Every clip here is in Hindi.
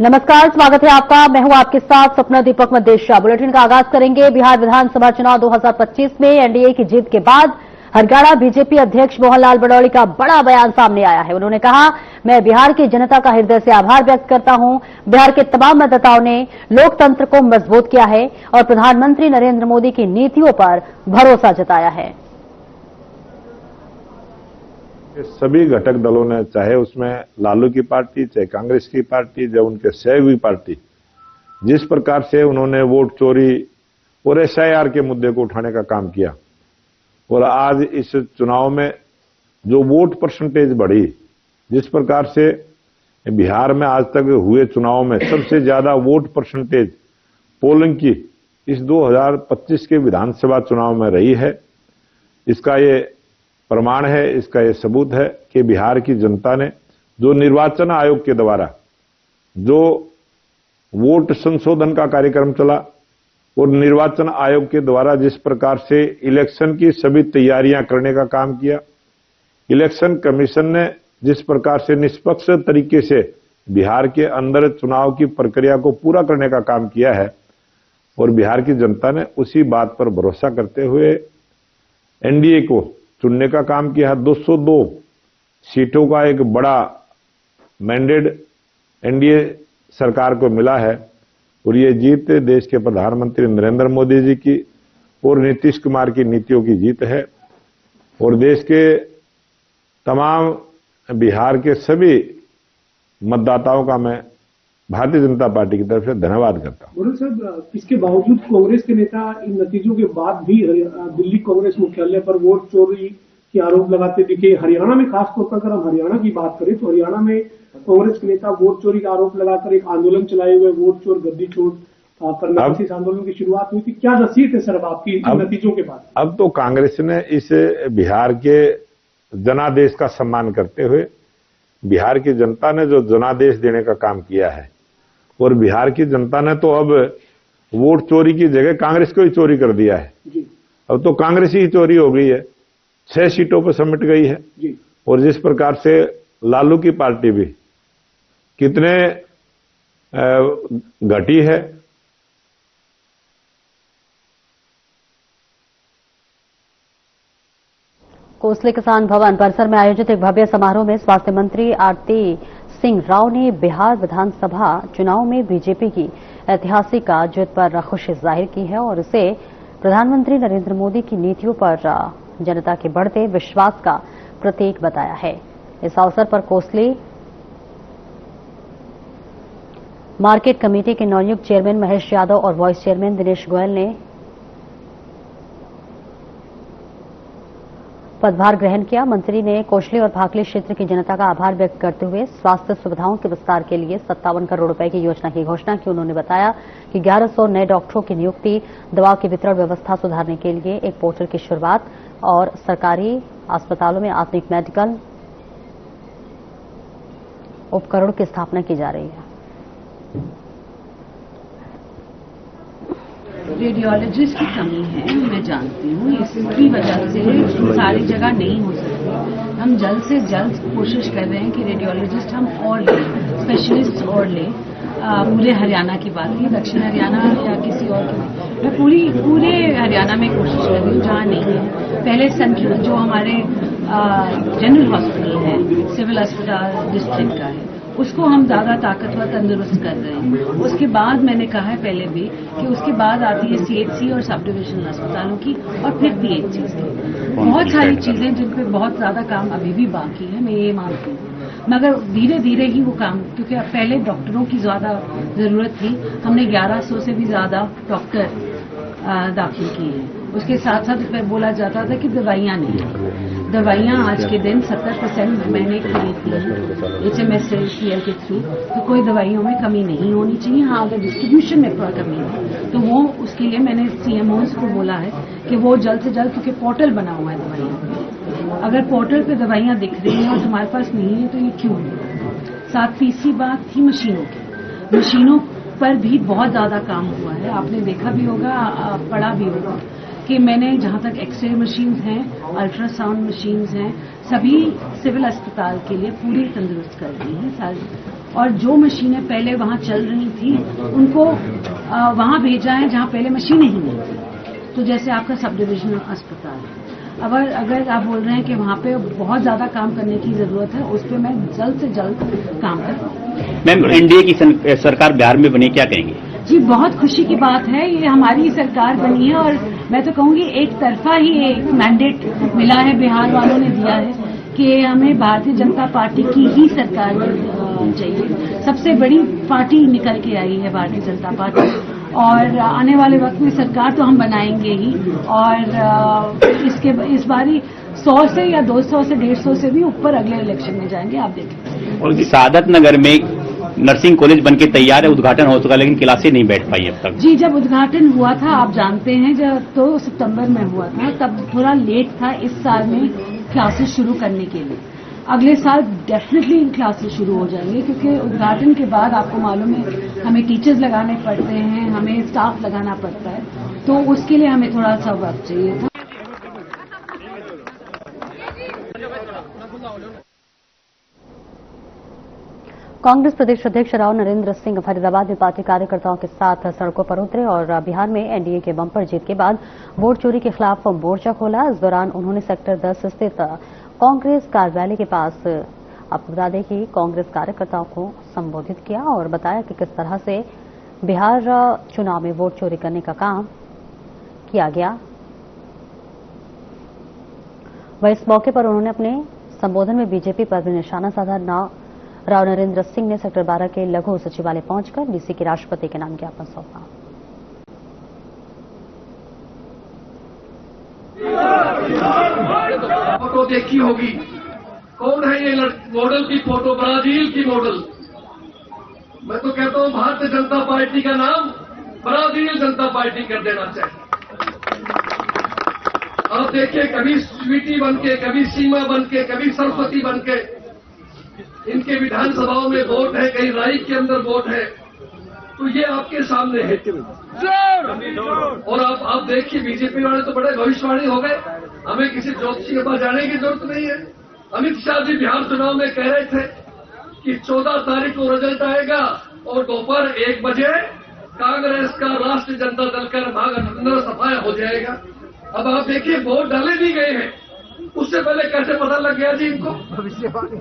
नमस्कार, स्वागत है आपका। मैं हूं आपके साथ सपना दीपक मदेशिया। बुलेटिन का आगाज करेंगे। बिहार विधानसभा चुनाव 2025 में एनडीए की जीत के बाद हरियाणा बीजेपी अध्यक्ष मोहनलाल बड़ौली का बड़ा बयान सामने आया है। उन्होंने कहा, मैं बिहार की जनता का हृदय से आभार व्यक्त करता हूं। बिहार के तमाम मतदाताओं ने लोकतंत्र को मजबूत किया है और प्रधानमंत्री नरेंद्र मोदी की नीतियों पर भरोसा जताया है। सभी घटक दलों ने, चाहे उसमें लालू की पार्टी, चाहे कांग्रेस की पार्टी, चाहे उनके सहयोगी पार्टी, जिस प्रकार से उन्होंने वोट चोरी और एसआईआर के मुद्दे को उठाने का काम किया और आज इस चुनाव में जो वोट परसेंटेज बढ़ी, जिस प्रकार से बिहार में आज तक हुए चुनाव में सबसे ज्यादा वोट परसेंटेज पोलिंग की इस 2025 के विधानसभा चुनाव में रही है, इसका ये प्रमाण है, इसका यह सबूत है कि बिहार की जनता ने जो निर्वाचन आयोग के द्वारा जो वोट संशोधन का कार्यक्रम चला और निर्वाचन आयोग के द्वारा जिस प्रकार से इलेक्शन की सभी तैयारियां करने का काम किया, इलेक्शन कमीशन ने जिस प्रकार से निष्पक्ष तरीके से बिहार के अंदर चुनाव की प्रक्रिया को पूरा करने का काम किया है और बिहार की जनता ने उसी बात पर भरोसा करते हुए एनडीए को चुनने का काम किया। 202 सीटों का एक बड़ा मैंडेट एनडीए सरकार को मिला है और ये जीत देश के प्रधानमंत्री नरेंद्र मोदी जी की और नीतीश कुमार की नीतियों की जीत है और देश के तमाम बिहार के सभी मतदाताओं का मैं भारतीय जनता पार्टी की तरफ से धन्यवाद करता हूं। बड़ौली साहब, इसके बावजूद कांग्रेस के नेता इन नतीजों के बाद भी दिल्ली कांग्रेस मुख्यालय पर वोट चोरी के आरोप लगाते दिखे। हरियाणा में खासतौर पर अगर हम हरियाणा की बात करें तो हरियाणा में कांग्रेस के नेता वोट चोरी का आरोप लगाकर एक आंदोलन चलाए हुए वोट चोर गद्दी चोर करना, इस आंदोलन की शुरुआत हुई थी। क्या नसीहत है सर आपकी इन नतीजों के बाद? अब तो कांग्रेस ने इस बिहार के जनादेश का सम्मान करते हुए बिहार की जनता ने जो जनादेश देने का काम किया है और बिहार की जनता ने तो अब वोट चोरी की जगह कांग्रेस को ही चोरी कर दिया है। अब तो कांग्रेस ही चोरी हो गई है, 6 सीटों पर समेट गई है और जिस प्रकार से लालू की पार्टी भी कितने घटी है। कोसली किसान भवन परिसर में आयोजित एक भव्य समारोह में स्वास्थ्य मंत्री आरती सिंह राव ने बिहार विधानसभा चुनाव में बीजेपी की ऐतिहासिक जीत पर खुशी जाहिर की है और इसे प्रधानमंत्री नरेंद्र मोदी की नीतियों पर जनता के बढ़ते विश्वास का प्रतीक बताया है। इस अवसर पर कोसली मार्केट कमेटी के नवनियुक्त चेयरमैन महेश यादव और वाइस चेयरमैन दिनेश गोयल ने पदभार ग्रहण किया। मंत्री ने कोसली और भाकली क्षेत्र की जनता का आभार व्यक्त करते हुए स्वास्थ्य सुविधाओं के विस्तार के लिए 57 करोड़ रुपए की योजना की घोषणा की। उन्होंने बताया कि 1100 नए डॉक्टरों की नियुक्ति, दवाओं की वितरण व्यवस्था सुधारने के लिए एक पोर्टल की शुरुआत और सरकारी अस्पतालों में आधुनिक मेडिकल उपकरणों की स्थापना की जा रही है। रेडियोलॉजिस्ट की कमी है, मैं जानती हूँ। इसकी वजह से सारी जगह नहीं हो सकती। हम जल्द से जल्द कोशिश कर रहे हैं कि रेडियोलॉजिस्ट हम और लें, स्पेशलिस्ट और लें। पूरे हरियाणा की बात की, दक्षिण हरियाणा या किसी और की, मैं पूरे हरियाणा में कोशिश कर रही हूँ जहाँ नहीं है। पहले सेंट्रल जो हमारे जनरल हॉस्पिटल है, सिविल अस्पताल डिस्ट्रिक्ट का है, उसको हम ज्यादा ताकतवर तंदुरुस्त कर रहे हैं। उसके बाद मैंने कहा है पहले भी कि उसके बाद आती है सीएचसी और सब डिविजनल अस्पतालों की और फिर पीएचसी की। बहुत सारी चीजें जिन पे बहुत ज्यादा काम अभी भी बाकी है, मैं ये मानती हूँ, मगर धीरे धीरे ही वो काम, क्योंकि अब पहले डॉक्टरों की ज्यादा जरूरत थी। हमने 1100 से भी ज्यादा डॉक्टर दाखिल किए हैं। उसके साथ साथ इसमें बोला जाता था कि दवाइयां नहीं है। दवाइयां आज के दिन 70% मैंने खरीदती हैं HMSCL के थ्रू, तो कोई दवाइयों में कमी नहीं होनी चाहिए। हाँ, अगर डिस्ट्रीब्यूशन में थोड़ा कमी है तो वो उसके लिए मैंने CMOs को बोला है कि वो जल्द से जल्द, क्योंकि पोर्टल बना हुआ है दवाइयां, अगर पोर्टल पे दवाइयां दिख रही हैं और तुम्हारे पास नहीं है तो ये क्यों है। साथ तीसरी बात थी मशीनों की। मशीनों पर भी बहुत ज्यादा काम हुआ है। आपने देखा भी होगा, पढ़ा भी होगा कि कि मैंने जहां तक एक्सरे मशीन्स हैं, अल्ट्रासाउंड मशीन्स हैं, सभी सिविल अस्पताल के लिए पूरी तंदुरुस्त कर दी हैं सारी। और जो मशीनें पहले वहां चल रही थी उनको वहां भेजा है जहां पहले मशीनें ही नहीं थी। तो जैसे आपका सब डिविजनल अस्पताल है, अगर आप बोल रहे हैं कि वहां पे बहुत ज्यादा काम करने की जरूरत है, उस पर मैं जल्द से जल्द काम करूंगी। मैम, एनडीए की सरकार बिहार में बनी, क्या कहेंगे? जी, बहुत खुशी की बात है, ये हमारी सरकार बनी है और मैं तो कहूंगी एक तरफा ही एक मैंडेट मिला है, बिहार वालों ने दिया है कि हमें भारतीय जनता पार्टी की ही सरकार चाहिए। सबसे बड़ी पार्टी निकल के आई है भारतीय जनता पार्टी, और आने वाले वक्त में सरकार तो हम बनाएंगे ही, और इस बारी 100 से या 200 से 150 से भी ऊपर अगले इलेक्शन में जाएंगे, आप देखें। और सादत नगर में नर्सिंग कॉलेज बनके तैयार है, उद्घाटन हो चुका, लेकिन क्लासें नहीं बैठ पाई अब तक। जी, जब उद्घाटन हुआ था, आप जानते हैं, जब तो सितंबर में हुआ था, तब थोड़ा लेट था इस साल में क्लासेस शुरू करने के लिए। अगले साल डेफिनेटली क्लासेस शुरू हो जाएंगे, क्योंकि उद्घाटन के बाद आपको मालूम है हमें टीचर्स लगाने पड़ते हैं, हमें स्टाफ लगाना पड़ता है, तो उसके लिए हमें थोड़ा सा वक्त चाहिए था। कांग्रेस प्रदेश अध्यक्ष राव नरेंद्र सिंह फरीदाबाद में पार्टी कार्यकर्ताओं के साथ सड़कों पर उतरे और बिहार में एनडीए के बम्पर जीत के बाद वोट चोरी के खिलाफ मोर्चा खोला। इस दौरान उन्होंने सेक्टर 10 स्थित कांग्रेस कार्यालय के पास आपको बता दें कि कांग्रेस कार्यकर्ताओं को संबोधित किया और बताया कि किस तरह से बिहार चुनाव में वोट चोरी करने का काम किया गया। वह इस मौके पर उन्होंने अपने संबोधन में बीजेपी पर भी निशाना साधा। राव नरेंद्र सिंह ने सेक्टर 12 के लघु सचिवालय पहुंचकर डीसी के राष्ट्रपति के नाम ज्ञापन सौंपा। फोटो देखी होगी, कौन है ये मॉडल की फोटो? ब्राजील की मॉडल। मैं तो कहता हूं भारतीय जनता पार्टी का नाम ब्राजील जनता पार्टी कर देना चाहिए। आप देखिए, कभी स्वीटी बनके, कभी सीमा बनके, कभी सरस्वती बनके इनके विधानसभाओं में वोट है, कहीं राई के अंदर वोट है, तो ये आपके सामने है। और आप देखिए, बीजेपी वाले तो बड़े भविष्यवाणी हो गए, हमें किसी ज्योतिषी के पास जाने की जरूरत नहीं है। अमित शाह जी बिहार चुनाव में कह रहे थे कि 14 तारीख को रिजल्ट आएगा और दोपहर 1 बजे कांग्रेस का राष्ट्रीय जनता दल का महागठबंधन सफाया हो जाएगा। अब आप देखिए, वोट डाले नहीं गए हैं, उससे पहले कैसे पता लग गया जी इनको?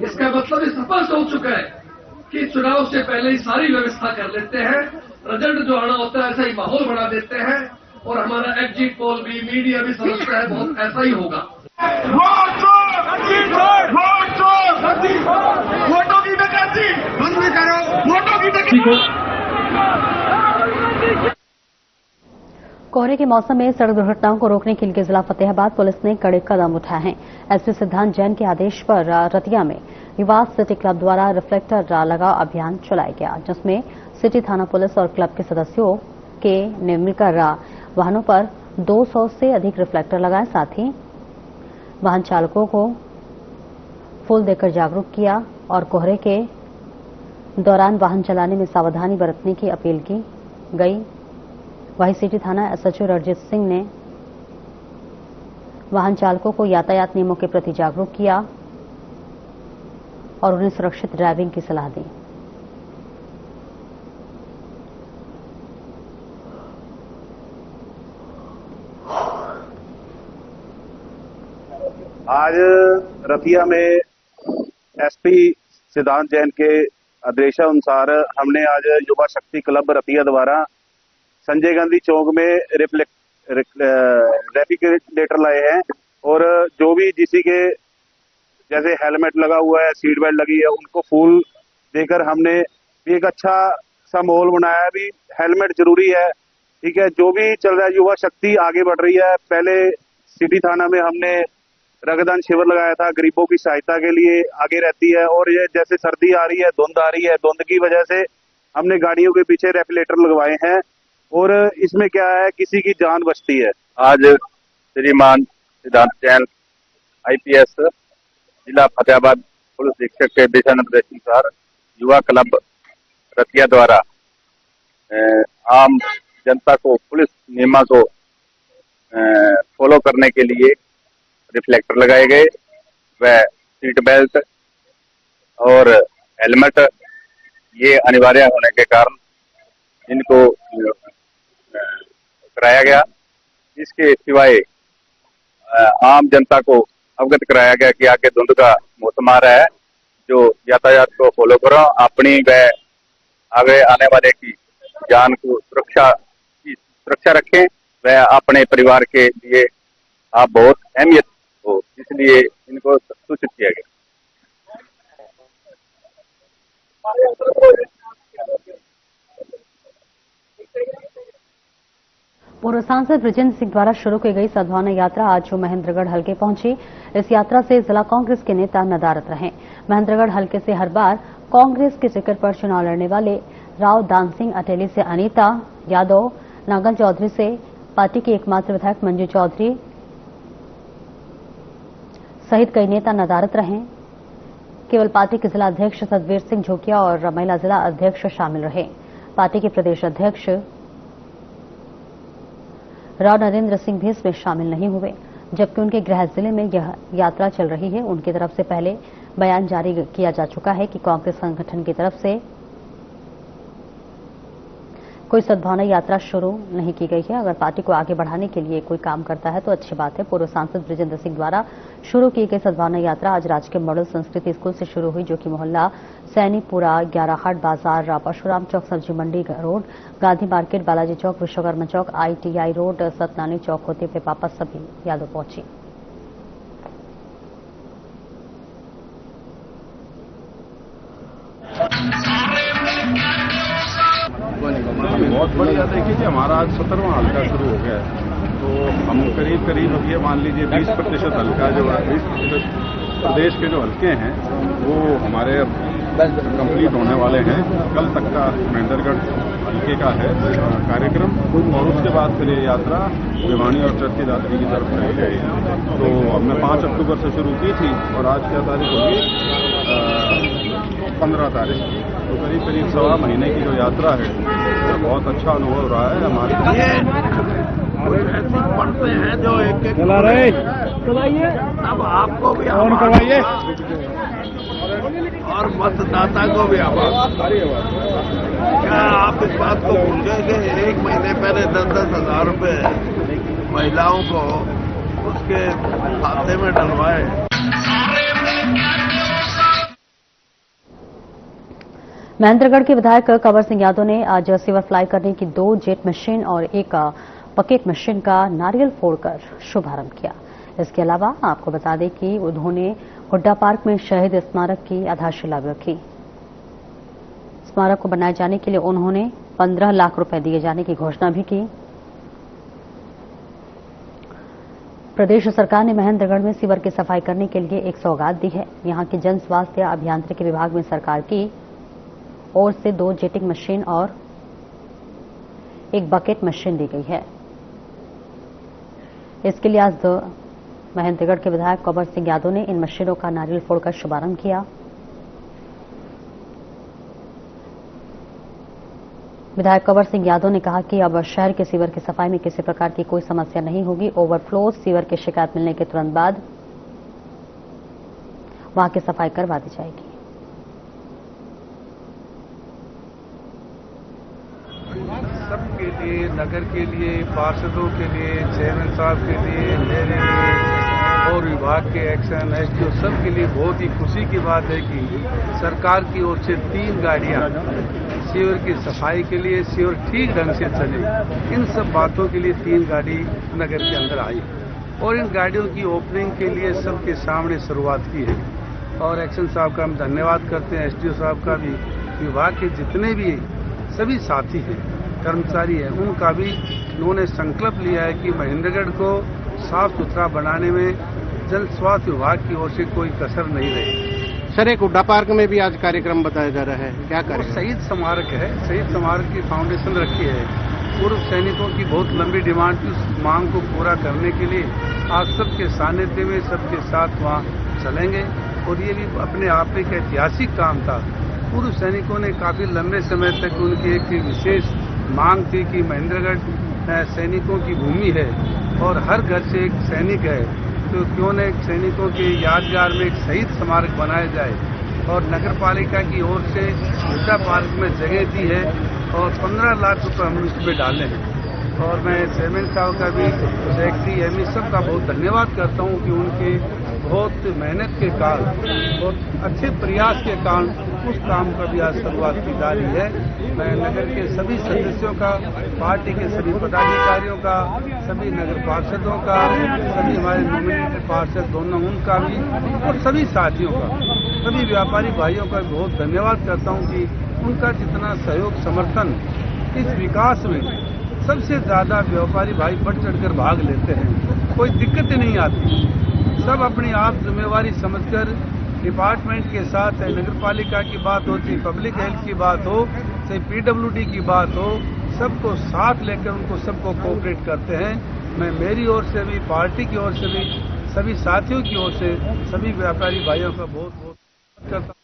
इसका मतलब स्पष्ट हो चुका है कि चुनाव से पहले ही सारी व्यवस्था कर लेते हैं, रिजल्ट जो आना होता है ऐसा ही माहौल बना देते हैं, और हमारा एग्जिट पोल भी, मीडिया भी समझता है बहुत ऐसा ही होगा। वोटों की डकैती बंद करो, वोटों की डकैती। कोहरे के मौसम में सड़क दुर्घटनाओं को रोकने के लिए जिला फतेहाबाद पुलिस ने कड़े कदम उठाए हैं। एसपी सिद्धांत जैन के आदेश पर रतिया में युवा सिटी क्लब द्वारा रिफ्लेक्टर लगाओ अभियान चलाया गया, जिसमें सिटी थाना पुलिस और क्लब के सदस्यों के ने मिलकर वाहनों पर 200 से अधिक रिफ्लेक्टर लगाए। साथ ही वाहन चालकों को फूल देकर जागरूक किया और कोहरे के दौरान वाहन चलाने में सावधानी बरतने की अपील की गई। वहीं सिटी थाना एसएचओ रणजीत सिंह ने वाहन चालकों को यातायात नियमों के प्रति जागरूक किया और उन्हें सुरक्षित ड्राइविंग की सलाह दी। आज रतिया में एसपी सिद्धांत जैन के आदेशानुसार हमने आज युवा शक्ति क्लब रतिया द्वारा संजय गांधी चौक में रेफ्रिजरेटर लाए हैं, और जो भी जिसी के जैसे हेलमेट लगा हुआ है, सीट बेल्ट लगी है, उनको फूल देकर हमने एक अच्छा सा माहौल बनाया। भी हेलमेट जरूरी है, ठीक है। जो भी चल रहा है, युवा शक्ति आगे बढ़ रही है। पहले सिटी थाना में हमने रक्तदान शिविर लगाया था, गरीबों की सहायता के लिए आगे रहती है। और ये जैसे सर्दी आ रही है, धुंध आ रही है, धुंध की वजह से हमने गाड़ियों के पीछे रेफ्रिजरेटर लगवाए हैं, और इसमें क्या है, किसी की जान बचती है। आज श्रीमान सिद्धांत जैन आईपीएस जिला फतेहाबाद पुलिस अधीक्षक के दिशा निर्देशानुसार युवा क्लब रतिया द्वारा आम जनता को पुलिस नियमों को फॉलो करने के लिए रिफ्लेक्टर लगाए गए व सीट बेल्ट और हेलमेट ये अनिवार्य होने के कारण इनको कराया गया। इसके सिवाय आम जनता को अवगत कराया गया कि आगे धुंध का मौसम आ रहा है, जो यातायात को फॉलो करो, अपनी व आगे आने वाले की जान को सुरक्षा रखें व अपने परिवार के लिए आप बहुत अहमियत हो, इसलिए इनको सूचित किया गया। पूर्व सांसद बृजेंद्र सिंह द्वारा शुरू की गई सद्भावना यात्रा आज महेंद्रगढ़ हलके पहुंची। इस यात्रा से जिला कांग्रेस के नेता नदारद रहे। महेंद्रगढ़ हलके से हर बार कांग्रेस के टिकट पर चुनाव लड़ने वाले राव दान सिंह अटेली से अनीता यादव, नागल चौधरी से पार्टी की एकमात्र विधायक मंजू चौधरी सहित कई नेता नदारद रहे। केवल पार्टी के जिला अध्यक्ष सतवीर सिंह झोकिया और महिला जिला अध्यक्ष शामिल रहे। पार्टी के प्रदेश अध्यक्ष राव नरेंद्र सिंह भी इसमें शामिल नहीं हुए, जबकि उनके गृह जिले में यह यात्रा चल रही है। उनकी तरफ से पहले बयान जारी किया जा चुका है कि कांग्रेस संगठन की तरफ से कोई सद्भावना यात्रा शुरू नहीं की गई है। अगर पार्टी को आगे बढ़ाने के लिए कोई काम करता है तो अच्छी बात है। पूर्व सांसद बृजेंद्र सिंह द्वारा शुरू की गई सद्भावना यात्रा आज राजकीय मॉडल संस्कृति स्कूल से शुरू हुई, जो कि मोहल्ला सैनीपुरा, 11 हाट बाजार, परशुराम चौक, सब्जी मंडी रोड, गांधी मार्केट, बालाजी चौक, विश्वकर्मा चौक, ITI रोड, सतनानी चौक होते हुए वापस सभी यादव पहुंची। बहुत बढ़िया। देखिए कि हमारा आज 17वां हल्का शुरू हो गया है, तो हम करीब अब ये मान लीजिए 20% हल्का जो है 20% प्रदेश के जो हल्के हैं वो हमारे कंप्लीट होने वाले हैं। कल तक का महेंद्रगढ़ हल्के का है कार्यक्रम, और उसके बाद फिर ये यात्रा भिवानी और चरखी दादरी की तरफ रहेगी। तो हमने 5 अक्टूबर से शुरू की थी और आज क्या तारीख होगी 15 तारीख। तो करीब सवा महीने की जो यात्रा है बहुत अच्छा अनुभव रहा है हमारे पढ़ते हैं जो एक चला रहे चलाइए, अब आपको भी ऑन करवाइए और मतदाता को भी आवाज। क्या आप इस बात को भूल गए कि 1 महीने पहले 10-10 हजार रुपए महिलाओं को उसके खाते में डलवाए। महेंद्रगढ़ के विधायक कंवर सिंह यादव ने आज सीवर फ्लाई करने की 2 जेट मशीन और 1 बकेट मशीन का नारियल फोड़कर शुभारंभ किया। इसके अलावा आपको बता दें कि उन्होंने हुड्डा पार्क में शहीद स्मारक की आधारशिला भी रखी। स्मारक को बनाए जाने के लिए उन्होंने 15 लाख रुपए दिए जाने की घोषणा भी की। प्रदेश सरकार ने महेंद्रगढ़ में सीवर की सफाई करने के लिए एक सौगात दी है। यहां के जन स्वास्थ्य अभियांत्रिकी विभाग में सरकार की ओर से 2 जेटिंग मशीन और 1 बकेट मशीन दी गई है। इसके लिए आज महेंद्रगढ़ के विधायक कंवर सिंह यादव ने इन मशीनों का नारियल फोड़कर शुभारंभ किया। विधायक कंवर सिंह यादव ने कहा कि अब शहर के सीवर की सफाई में किसी प्रकार की कोई समस्या नहीं होगी। ओवरफ्लो सीवर की शिकायत मिलने के तुरंत बाद वहां की सफाई करवा दी जाएगी। सबके लिए, नगर के लिए, पार्षदों के लिए, चेयरमैन साहब के लिए, मेरे लिए और विभाग के एक्शन SDO सबके लिए बहुत ही खुशी की बात है कि सरकार की ओर से 3 गाड़ियां सीवर की सफाई के लिए, सीवर ठीक ढंग से चले, इन सब बातों के लिए 3 गाड़ी नगर के अंदर आई और इन गाड़ियों की ओपनिंग के लिए सबके सामने शुरुआत की है। और एक्शन साहब का हम धन्यवाद करते हैं, SDO साहब का भी, विभाग के जितने भी सभी साथी हैं, कर्मचारी हैं, उनका भी उन्होंने संकल्प लिया है कि महेंद्रगढ़ को साफ सुथरा बनाने में जन स्वास्थ्य विभाग की ओर से कोई कसर नहीं रहेगी। सर, एक हुड्डा पार्क में भी आज कार्यक्रम बताया जा रहा है, क्या करें? शहीद स्मारक है, शहीद स्मारक की फाउंडेशन रखी है। पूर्व सैनिकों की बहुत लंबी डिमांड थी, उस मांग को पूरा करने के लिए आज सबके सानिध्य में सबके साथ वहाँ चलेंगे और ये भी अपने आप में एक ऐतिहासिक काम था। पूर्व सैनिकों ने काफी लंबे समय तक उनकी एक विशेष मांग थी कि महेंद्रगढ़ सैनिकों की भूमि है और हर घर से एक सैनिक है, तो क्यों न एक सैनिकों के यादगार में एक शहीद स्मारक बनाया जाए। और नगर पालिका की ओर से ऊर्जा पार्क में जगह दी है और 15 लाख रुपए हम इस पर डाले हैं। और मैं चेयरमैन साहब का भी, सेक्रेटरी एमई सब का बहुत धन्यवाद करता हूं कि उनके बहुत मेहनत के कारण और अच्छे प्रयास के कारण उस काम का भी आज शुरुआत की जा रही है। मैं नगर के सभी सदस्यों का, पार्टी के सभी पदाधिकारियों का, सभी नगर पार्षदों का, सभी हमारे नॉमिनेटेड पार्षद दोनों उनका भी और सभी साथियों का, सभी व्यापारी भाइयों का बहुत धन्यवाद करता हूं कि उनका जितना सहयोग समर्थन इस विकास में सबसे ज्यादा व्यापारी भाई बढ़ चढ़कर भाग लेते हैं। कोई दिक्कत नहीं आती, सब अपनी आप जिम्मेवारी समझकर डिपार्टमेंट के साथ, चाहे नगर पालिका की बात हो, चाहे पब्लिक हेल्थ की बात हो, चाहे पीडब्ल्यूडी की बात हो, सबको साथ लेकर उनको सबको कोऑपरेट करते हैं। मैं मेरी ओर से भी, पार्टी की ओर से भी, सभी साथियों की ओर से सभी व्यापारी भाइयों का बहुत बहुत करता हूं।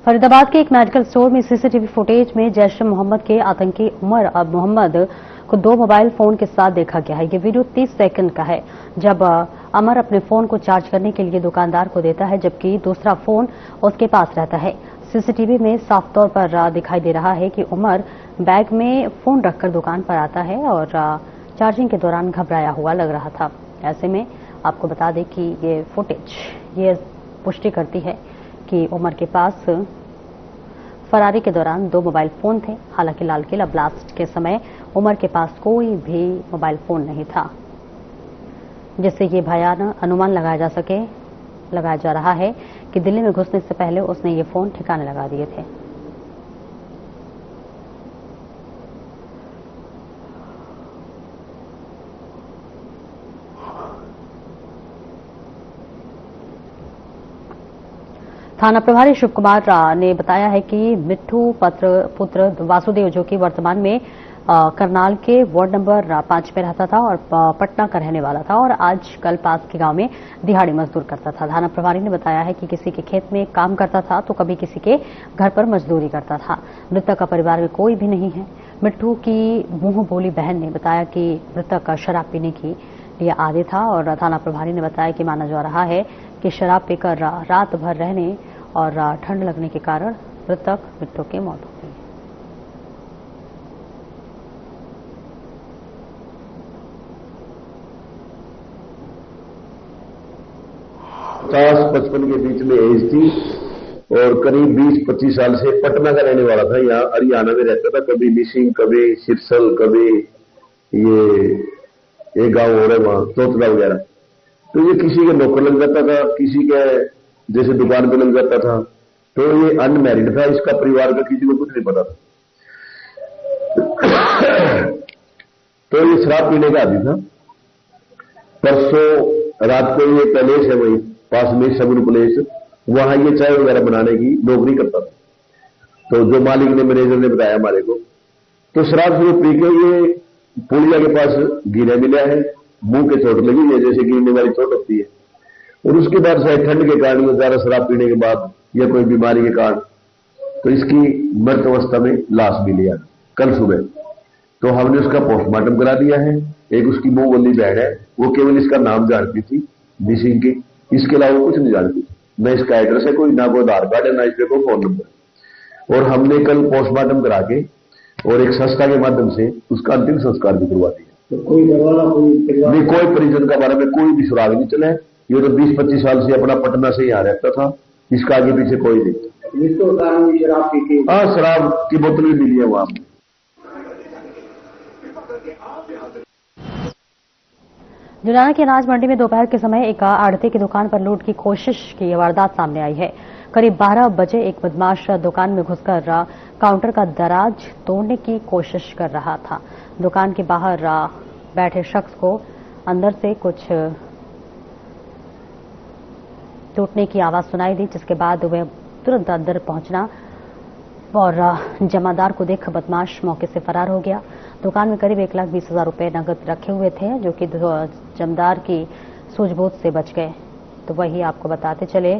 फरीदाबाद के एक मेडिकल स्टोर में सीसीटीवी फुटेज में जैश मोहम्मद के आतंकी उमर अब मोहम्मद को 2 मोबाइल फोन के साथ देखा गया है। ये वीडियो 30 सेकंड का है, जब अमर अपने फोन को चार्ज करने के लिए दुकानदार को देता है, जबकि दूसरा फोन उसके पास रहता है। सीसीटीवी में साफ तौर पर दिखाई दे रहा है कि उमर बैग में फोन रखकर दुकान पर आता है और चार्जिंग के दौरान घबराया हुआ लग रहा था। ऐसे में आपको बता दें कि ये फुटेज ये पुष्टि करती है कि उमर के पास फरारी के दौरान 2 मोबाइल फोन थे। हालांकि लाल किला ब्लास्ट के समय उमर के पास कोई भी मोबाइल फोन नहीं था, जिससे ये भयानक अनुमान लगाया जा रहा है कि दिल्ली में घुसने से पहले उसने ये फोन ठिकाने लगा दिए थे। 'थाना प्रभारी शिव कुमार ने बताया है कि मिट्ठू पुत्र वासुदेव, जो कि वर्तमान में करनाल के वार्ड नंबर 5 में रहता था और पटना का रहने वाला था, और आज कल पास के गांव में दिहाड़ी मजदूर करता था। थाना प्रभारी ने बताया है कि किसी के खेत में काम करता था तो कभी किसी के घर पर मजदूरी करता था। मृतक का परिवार में कोई भी नहीं है। मिट्ठू की मुंह बोली बहन ने बताया कि मृतक का शराब पीने की लिए आदी था, और थाना प्रभारी ने बताया कि माना जा रहा है कि शराब पीकर रात भर रहने और ठंड लगने के कारण मृतक मिट्ठू की मौत हो गई। 50-55 के बीच में एज थी और करीब 20-25 साल से पटना का रहने वाला था। यहाँ हरियाणा में रहता था, कभी मिसिंग, कभी सिरसल, कभी ये गांव हो रहे वहां तोतला वगैरह। तो ये किसी के नौकर लग जाता था, किसी के जैसे दुकान पे लग जाता था। तो ये अनमैरिड था, इसका परिवार का किसी को कुछ नहीं पता था। तो ये शराब पीने का आदि था। परसों रात को ये पैलेस है वही पास में सगुन प्लेस, वहां ये चाय वगैरह बनाने की नौकरी करता था। तो जो मालिक ने, मैनेजर ने बताया हमारे को, तो शराब शुरू पी के ये पुलिया के पास गिरा मिला है, मुंह के चोट लगी है जैसे गिरने वाली चोट होती है। और उसके बाद शायद ठंड के कारण या ज्यादा शराब पीने के बाद या कोई बीमारी के कारण तो इसकी मृत अवस्था में लाश मिली है कल सुबह। तो हमने उसका पोस्टमार्टम करा दिया है। एक उसकी मुंह बोली बहन है, वो केवल इसका नाम जानती थी मिसिंग की, इसके अलावा कुछ नहीं जानती थी। न इसका एड्रेस है कोई, ना कोई आधार कार्ड है, ना इस पे कोई फोन नंबर। और हमने कल पोस्टमार्टम करा के और एक संस्था के माध्यम से उसका अंतिम संस्कार भी करवा दिया। तो कोई नहीं, कोई परिजन का बारे में कोई भी सुराग नहीं चला है। ये तो 20-25 साल से अपना पटना से यहाँ रहता था, इसका आगे पीछे कोई नहीं। शराब पी, हाँ शराब की बोतल भी मिली है वहां। जुलाना की अनाज मंडी में दोपहर के समय एक आढ़ती की दुकान पर लूट की कोशिश की वारदात सामने आई है। करीब 12 बजे एक बदमाश दुकान में घुसकर काउंटर का दराज तोड़ने की कोशिश कर रहा था। दुकान के बाहर बैठे शख्स को अंदर से कुछ टूटने की आवाज सुनाई दी, जिसके बाद वह तुरंत अंदर पहुंचना और जमादार को देख बदमाश मौके से फरार हो गया। दुकान में करीब 1,20,000 रुपए नकद रखे हुए थे, जो कि जमादार की सूझबूझ से बच गए। तो वही आपको बताते चले,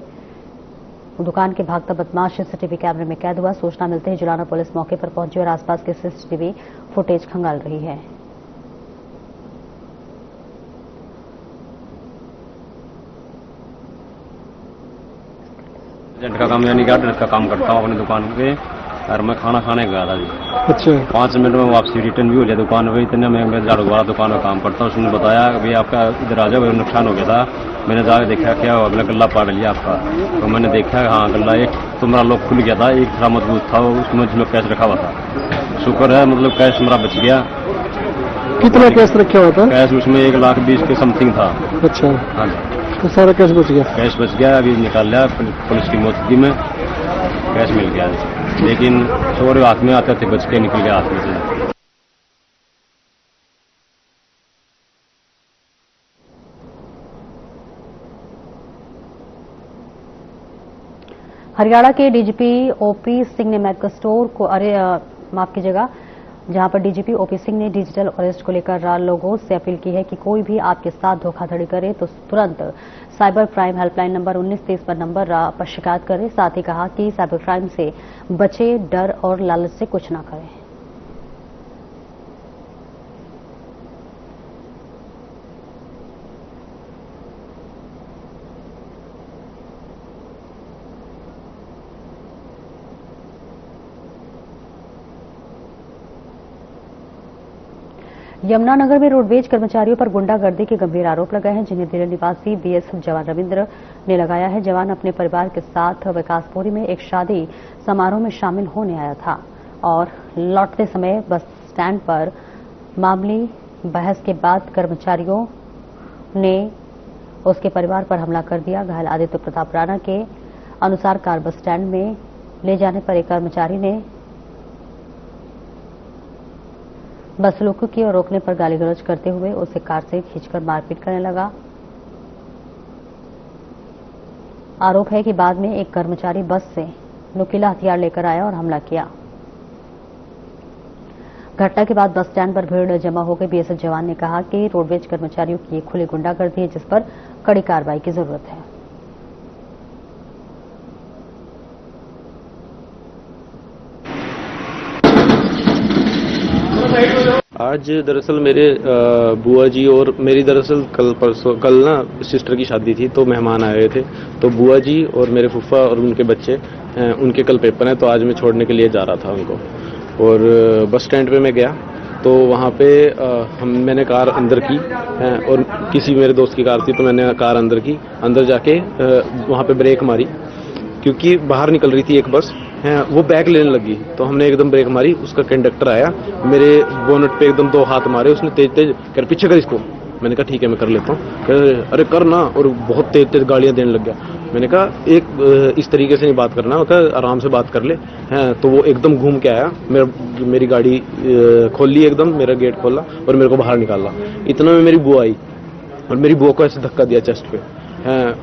दुकान के भागता बदमाश सीसीटीवी कैमरे में कैद हुआ। सूचना मिलते ही जुलाना पुलिस मौके पर पहुंची और आसपास के सीसीटीवी फुटेज खंगाल रही है। एजेंट का काम यानी कि एड्रेस का काम करता हूँ अपनी दुकान पे, और मैं खाना खाने गया था जी। अच्छा। 5 मिनट में वापसी रिटर्न भी हो जाए दुकान पे, इतने में मैं झाड़ू वाला दुकान में काम करता हूँ। उसने बताया कि भाई आपका इधर आ जाओ, नुकसान हो गया था। मैंने जाकर देखा क्या हुआ, मैंने गल्ला पाट लिया आपका। तो मैंने देखा हाँ गल्ला एक तो मेरा लॉक खुल गया था, एक थोड़ा मजबूत था, उसमें कैश रखा हुआ था। शुक्र है मतलब कैश मेरा बच गया। कितना कैश रखा हुआ था? कैश उसमें 1,20,000 के समथिंग था। अच्छा। हाँ जी। तो सारा कैश बच गया? कैश बच गया, अभी निकाल लिया पुलिस की मौजूदगी में, कैश मिल गया। लेकिन चोर हाथ में आते थे, बच के निकल गया हाथ में से। हरियाणा के डीजीपी ओपी सिंह ने मेडिकल स्टोर को माफ कीजिएगा, जहां पर डीजीपी ओपी सिंह ने डिजिटल अरेस्ट को लेकर लोगों से अपील की है कि कोई भी आपके साथ धोखाधड़ी करे तो तुरंत साइबर क्राइम हेल्पलाइन नंबर 1930 पर पर शिकायत करें। साथ ही कहा कि साइबर क्राइम से बचे, डर और लालच से कुछ ना करें। यमुनानगर में रोडवेज कर्मचारियों पर गुंडागर्दी के गंभीर आरोप लगाए हैं, जिन्हें दिल्ली निवासी बीएसएफ जवान रविंद्र ने लगाया है। जवान अपने परिवार के साथ विकासपुरी में एक शादी समारोह में शामिल होने आया था और लौटते समय बस स्टैंड पर मामूली बहस के बाद कर्मचारियों ने उसके परिवार पर हमला कर दिया। घायल आदित्य प्रताप राणा के अनुसार कार बस स्टैंड में ले जाने पर एक कर्मचारी ने बस रोको की और रोकने पर गाली गलौज करते हुए उसे कार से खींचकर मारपीट करने लगा। आरोप है कि बाद में एक कर्मचारी बस से नुकीला हथियार लेकर आया और हमला किया। घटना के बाद बस स्टैंड पर भीड़ जमा हो गई। बीएसएफ जवान ने कहा कि रोडवेज कर्मचारियों की ये खुली गुंडागर्दी है, जिस पर कड़ी कार्रवाई की जरूरत है। आज दरअसल मेरे बुआ जी और मेरी दरअसल कल ना सिस्टर की शादी थी, तो मेहमान आए हुए थे। तो बुआ जी और मेरे फूफा और उनके बच्चे, उनके कल पेपर हैं, तो आज मैं छोड़ने के लिए जा रहा था उनको। और बस स्टैंड पे मैं गया तो वहाँ पे मैंने कार अंदर की और किसी मेरे दोस्त की कार थी, तो मैंने कार अंदर की। अंदर जाके वहाँ पे ब्रेक मारी क्योंकि बाहर निकल रही थी एक बस, वो बैक लेने लगी। तो हमने एकदम ब्रेक मारी, उसका कंडक्टर आया, मेरे बोनट पे एकदम 2 हाथ मारे उसने, तेज तेज कर पीछे कर इसको। मैंने कहा ठीक है मैं कर लेता हूँ। अरे कर ना, और बहुत तेज तेज गालियां देने लग गया। मैंने कहा एक इस तरीके से नहीं बात करना होता, आराम से बात कर ले। तो वो एकदम घूम के आया, मेरी गाड़ी खोल ली, एकदम मेरा गेट खोला और मेरे को बाहर निकाला। इतना में मेरी बुआ आई और मेरी बुआ को ऐसे धक्का दिया चेस्ट पे।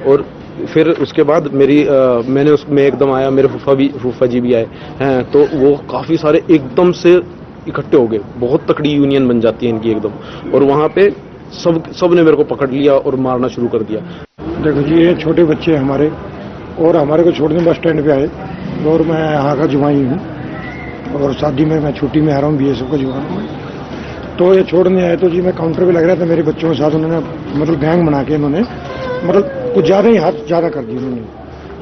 और फिर उसके बाद मैंने उसमें एकदम आया, मेरे फूफा जी भी आए। तो वो काफी सारे एकदम से इकट्ठे हो गए, बहुत तकड़ी यूनियन बन जाती है इनकी एकदम। और वहां पे सब ने मेरे को पकड़ लिया और मारना शुरू कर दिया। देखो जी, ये छोटे बच्चे हमारे और हमारे को छोड़ने बस स्टैंड पे आए और मैं यहाँ का जुवाई हूँ और शादी में मैं छुट्टी में आ रहा हूँ, बीएसएफ का जुवान हूँ। तो ये छोड़ने आए तो जी मैं काउंटर पे लग रहा था, मेरे बच्चों के साथ उन्होंने मतलब गैंग बना के इन्होंने मतलब कुछ ज्यादा ही हाथ ज्यादा कर दिया उन्होंने।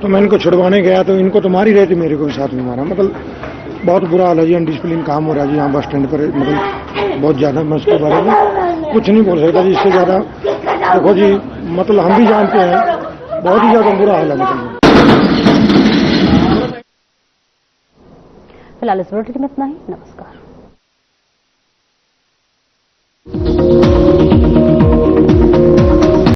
तो मैं इनको छुड़वाने गया तो इनको तो मार ही रहे थे, मेरे को भी साथ में मारा। मतलब बहुत बुरा हाल है जी, अनडिसिप्लिन काम हो रहा है जी यहाँ बस स्टैंड पर, मतलब बहुत ज्यादा। मैं उसके बारे में कुछ नहीं बोल सकता जी, इससे ज्यादा देखो जी, मतलब हम भी जानते हैं बहुत ही ज्यादा बुरा हाल है। मतलब फिलहाल इस बुलेटिन में इतना ही। नमस्कार।